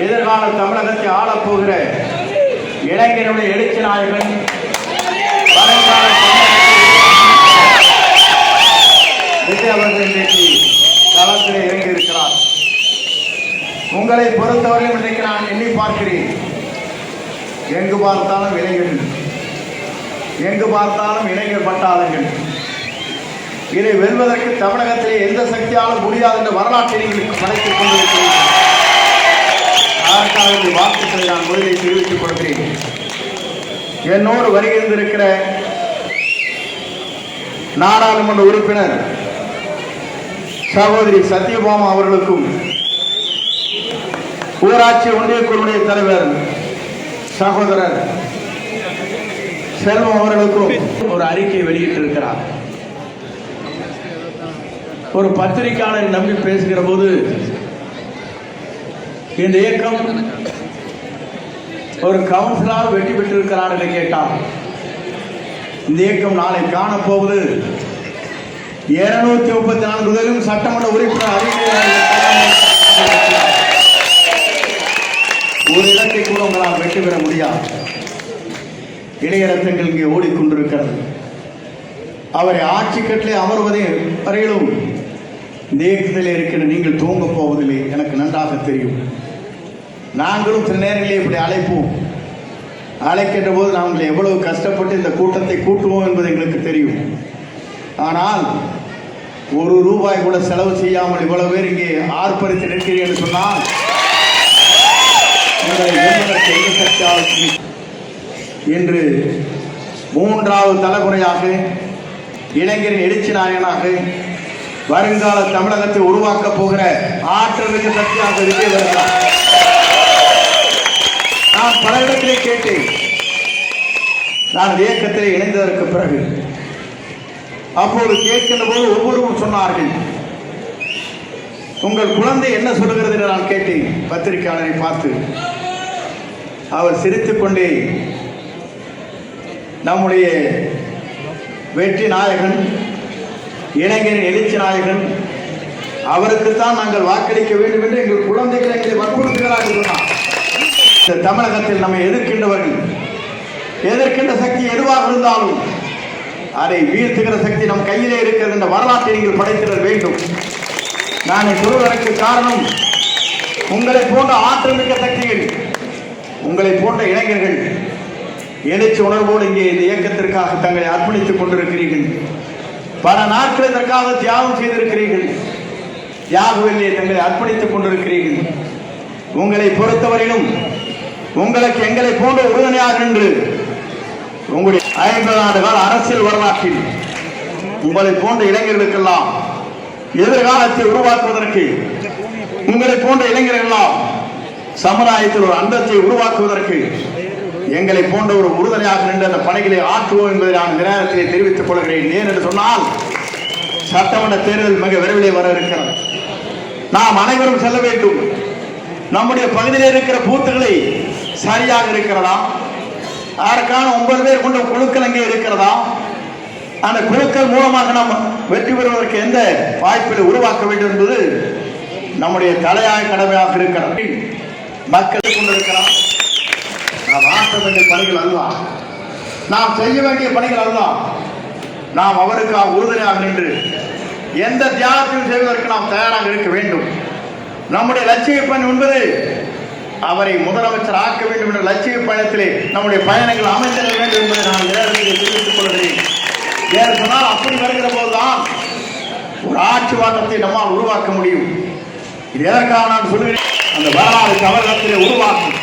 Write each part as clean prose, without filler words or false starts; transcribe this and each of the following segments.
எதிர்கால தமிழகத்தை ஆளப்போகிற இளைஞருடைய எழுச்சி நாயகன் வருங்கால விஜய் அவர்கள் இன்றைக்கு களத்தில் இறங்கியிருக்கிறார். உங்களை பொறுத்தவரையும் இன்றைக்கு நான் எண்ணி பார்க்கிறேன். எங்கு பார்த்தாலும் இளைஞர்கள், எங்கு பார்த்தாலும் இளைஞர் பட்டாளர்கள். இதை வெல்வதற்கு தமிழகத்திலே எந்த சக்தியாலும் முடியாது என்ற வரலாற்றை நீங்கள் படைத்துக் கொண்டிருக்கிறீர்கள். அதற்காக வாழ்த்துக்களை நான் முதலில் தெரிவித்துக் கொள்கிறேன். என்னோடு வருகின்றிருக்கிற நாடாளுமன்ற உறுப்பினர் சகோதரி சத்யபாமா அவர்களுக்கும், ஊராட்சி ஒன்றிய குழுவுடைய தலைவர் சகோதரர் செல்வம் அவர்களுக்கும் ஒரு அறிக்கையை வெளியிட்டிருக்கிறார். ஒரு பத்திரிகையாளரை நம்பி பேசுகிற போது இந்த இயக்கம் ஒரு கவுன்சிலர் வெற்றி பெற்றிருக்கிறார் என்று கேட்டார். இந்த இயக்கம் நாளை காணப்போவது 234 முதலும் சட்டமன்ற உறுப்பினர் ஒரு இடத்தை கூட உங்களால் வெற்றி பெற முடியாது. இளையரசங்கள் இங்கே ஓடிக்கொண்டிருக்கிறது. அவரை ஆட்சி கட்டிலே அமர்வதை வரையிலும் இந்த இயக்கத்தில் இருக்கிற நீங்கள் தூங்க போவதில்லை, எனக்கு நன்றாக தெரியும். நாங்களும் சில நேரங்களில் இப்படி அழைப்போம். அழைக்கின்ற போது நாங்கள் எவ்வளவு கஷ்டப்பட்டு இந்த கூட்டத்தை கூட்டுவோம் என்பது எங்களுக்கு தெரியும். ஆனால் ஒரு ரூபாய் கூட செலவு செய்யாமல் இவ்வளவு பேர் இங்கே ஆர்ப்பரித்து நிற்கிறீர்கள் என்று சொன்னால் இன்று 3வது தலைமுறையாக இளைஞரின் எழுச்சி நாயகனாக வருங்கால தமிழகத்தை உருவாக்கப் போகிற ஆற்றல் மிகு சக்தியாக விஜய் வருகிறார். நான் பல இடத்திலே கேட்டேன். நான் இயக்கத்திலே இணைந்ததற்கு பிறகு அப்போது கேட்கின்ற போது ஒவ்வொருவரும் சொன்னார்கள், உங்கள் குழந்தை என்ன சொல்லுகிறது என்று நான் கேட்டேன். பத்திரிகையாளரை பார்த்து அவர் சிரித்துக் கொண்டே, நம்முடைய வெற்றி நாயகன், இளைஞரின் எழுச்சி நாயகன், அவருக்குத்தான் நாங்கள் வாக்களிக்க வேண்டும் என்று எங்கள் குழந்தைகளை எங்களை வற்புறுத்துகிறார்கள் சொன்னார். இந்த தமிழகத்தில் நம்மை எதிர்க்கின்றவர்கள், எதிர்க்கின்ற சக்தி எதுவாக இருந்தாலும் அதை வீழ்த்துகிற சக்தி நம் கையிலே இருக்கிறது என்ற வரலாற்றை நீங்கள் படைத்திட வேண்டும். நான் சொல்வதற்கு காரணம், உங்களை போன்ற ஆற்றல் மிக்க சக்திகள், உங்களை போன்ற இளைஞர்கள் எழுச்சி உணர்வோடு இங்கே இந்த இயக்கத்திற்காக தங்களை அர்ப்பணித்துக் கொண்டிருக்கிறீர்கள். பல நாட்கள் இதற்காக தியாகம் செய்திருக்கிறீர்கள். தியாகவில்லை தங்களை அர்ப்பணித்துக் கொண்டிருக்கிறீர்கள். உங்களை பொறுத்தவரையிலும் உங்களுக்கு எங்களை போன்ற உறுதுணையாக நின்று உங்களுடைய 50 ஆண்டு கால அரசியல் வரலாற்றில் உங்களை போன்ற இளைஞர்களுக்கெல்லாம் எதிர்காலத்தை உருவாக்குவதற்கு, உங்களை போன்ற இளைஞர்களெல்லாம் சமுதாயத்தில் ஒரு அந்தத்தை உருவாக்குவதற்கு எங்களை போன்ற ஒரு உறுதுணையாக நின்று அந்த பணிகளை ஆற்றுவோம் என்பதை நான் இந்த நேரத்திலே தெரிவித்துக் கொள்கிறேன். ஏன் என்று சொன்னால், சட்டமன்ற தேர்தல் மிக விரைவிலே வர இருக்கிறது. நாம் அனைவரும் செல்ல வேண்டும். நம்முடைய பகுதியில் இருக்கிற பூத்துகளை சரியாக இருக்கிறதா, அதற்கான 9 பேர் கொண்ட குழுக்கள் அங்கே இருக்கிறதா, அந்த குழுக்கள் மூலமாக நாம் வெற்றி பெறுவதற்கு எந்த வாய்ப்புகளை உருவாக்க வேண்டும் என்பது நம்முடைய தலையாய கடமையாக இருக்கிறது. மக்கள் கொண்டிருக்கிறார். நாம் ஆற்ற வேண்டிய பணிகள் அல்ல, நாம் செய்ய வேண்டிய பணிகள் அல்ல. நாம் அவருக்காக உறுதுணையாக நின்று எந்த தியாகத்தையும் செய்வதற்கு நாம் தயாராக இருக்க வேண்டும். நம்முடைய லட்சிய பணி என்பது அவரை முதலமைச்சர் ஆக்க வேண்டும் என்ற லட்சிய பயணத்திலே நம்முடைய பயணங்கள் அமைந்திட வேண்டும் என்பதை நான் நேரத்தில் தெரிவித்துக் கொள்கிறேன். ஏன் சொன்னால், அப்படி வருகிற போதுதான் ஒரு ஆட்சி வாதத்தை நம்மால் உருவாக்க முடியும். இது எதற்காக நான் சொல்கிறேன், அந்த வரலாறு தமிழகத்திலே உருவாக்கும்.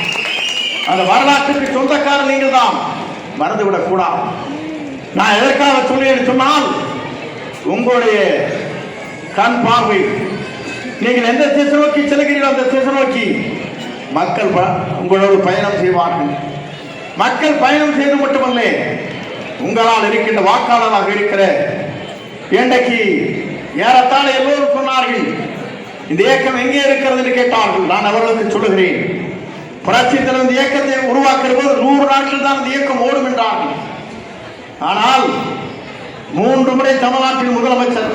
அந்த வரலாற்றுக்கு சொந்தக்காரர் நீங்கள் தான், மறந்துவிடக் கூடாது. நான் எதற்காக சொல்கிறேன் சொன்னால், உங்களுடைய கண் பார்வை, நீங்கள் எந்த திசை நோக்கி செல்கிறீர்கள் அந்த திசை நோக்கி மக்கள் உங்களோடு பயணம் செய்வார்கள். மக்கள் பயணம் செய்து மட்டுமல்ல, உங்களால் இருக்கின்ற வாக்காளராக இருக்கிற இன்றைக்கு ஏறத்தாழ எல்லோரும் சொன்னார்கள், இந்த இயக்கம் எங்கே இருக்கிறது என்று கேட்டார்கள். நான் அவர்களுக்கு சொல்லுகிறேன், புரட்சி தலைவர் இந்த இயக்கத்தை உருவாக்குற போது 100 நாட்கள் தான் இந்த இயக்கம் ஓடும் என்றார்கள். ஆனால் 3 முறை தமிழ்நாட்டின் முதலமைச்சர்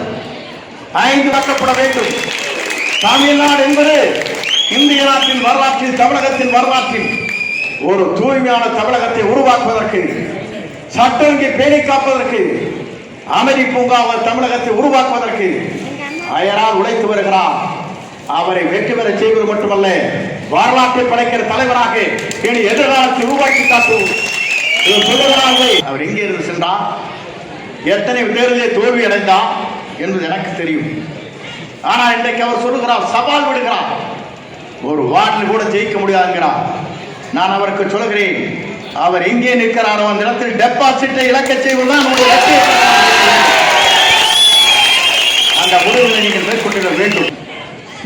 5 வாக்கப்பட வேண்டும். தமிழ்நாடு என்பது இந்திய நாட்டின் வரலாற்றில், தமிழகத்தின் வரலாற்றில் ஒரு தூய்மையான தமிழகத்தை உருவாக்குவதற்கு, சட்டங்கை பேணி காப்பதற்கு, அமைதி பூங்காவ தமிழகத்தை உருவாக்குவதற்கு அயரால் உழைத்து வருகிறார். அவரை வெற்றி பெற செய்வது மட்டுமல்ல, வரலாற்றை படைக்கிற தலைவராக இனி எதிர்காலத்தை உருவாக்கி காட்டும் அவர் எங்கே இருந்து சென்றார், எத்தனை தேர்தலை தோல்வி அடைந்தார் என்பது எனக்கு தெரியும். ஆனால் இன்றைக்கு அவர் சொல்லுகிறார், சவால் விடுகிறார், ஒரு வார்டில் கூட ஜெயிக்க முடியாதுங்கிறார். நான் அவருக்கு சொல்லுகிறேன், அவர் எங்கே நிற்கிறாரோ அந்த இடத்தில் டெபாசிட்டை இழக்க செய்வதுதான் அந்த முடிவுகளை நீங்கள் மேற்கொள்ள வேண்டும்.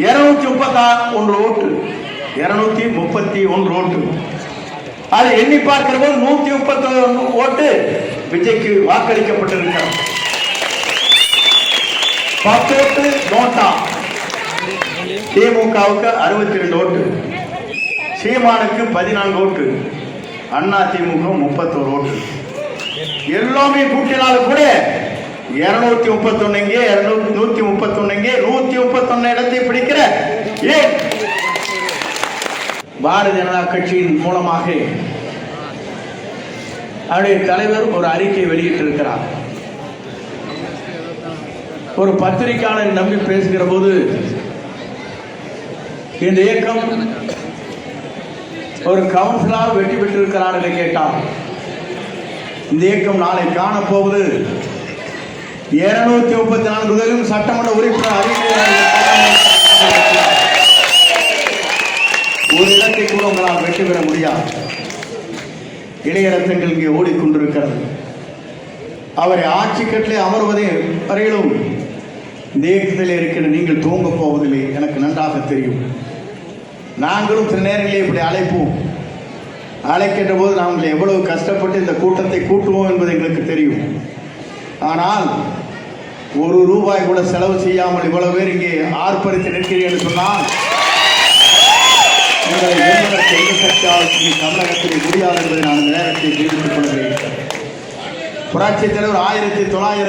231 ஓட்டு, 231 ஓட்டு, அதை எண்ணி பார்க்கிற போது 131 ஓட்டு விஜய்க்கு வாக்களிக்கப்பட்டிருக்கிறது. 10 ஓட்டு நோட்டா. திமுகவுக்கு 62 ஓட்டு, சீமானுக்கு 14 ஓட்டு, அண்ணா திமுக 31 ஓட்டு. எல்லாமே கூட்டினாலும் கூட 231 இங்கே, 131 இங்கே, 131 இடத்தை பிடிக்கிற ஏன் பாரதிய ஜனதா கட்சியின் மூலமாக அவருடைய தலைவர் ஒரு அறிக்கை வெளியிட்டிருக்கிறார். ஒரு பத்திரிகையாளரை நம்பி பேசுகிற போது, இந்த இயக்கம் ஒரு கவுன்சிலர் வெற்றி பெற்றிருக்கிறார் என்று கேட்டார். இந்த இயக்கம் நாளை காணப்போவது 234 முதலும் சட்டமன்ற உறுப்பினர் ஒரு இடத்தை கூட உங்களால் வெற்றி பெற முடியாது. இளைய ரத்தங்கள் இங்கே ஓடிக்கொண்டிருக்கிறது. அவரை ஆட்சி கட்டிலே அமர்வதே வரையிலும் இந்த இயக்கத்தில் இருக்கிற நீங்கள் தூங்க போவதில்லை, எனக்கு நன்றாக தெரியும். நாங்களும் சில நேரங்களில் இப்படி அழைப்போம். அழைக்கின்ற போது நாங்கள் எவ்வளவு கஷ்டப்பட்டு இந்த கூட்டத்தை கூட்டுவோம் என்பது எங்களுக்கு தெரியும். ஆனால் ₹1 கூட செலவு செய்யாமல் இவ்வளவு பேர் இங்கே ஆர்ப்பரித்து நிற்கிறீர்கள் என்று சொன்னால் தமிழகத்தில் முடியாது என்பதை நான் இந்த நேரத்தை தெரிவித்துக் கொள்கிறேன். புரட்சித் தலைவர் 1900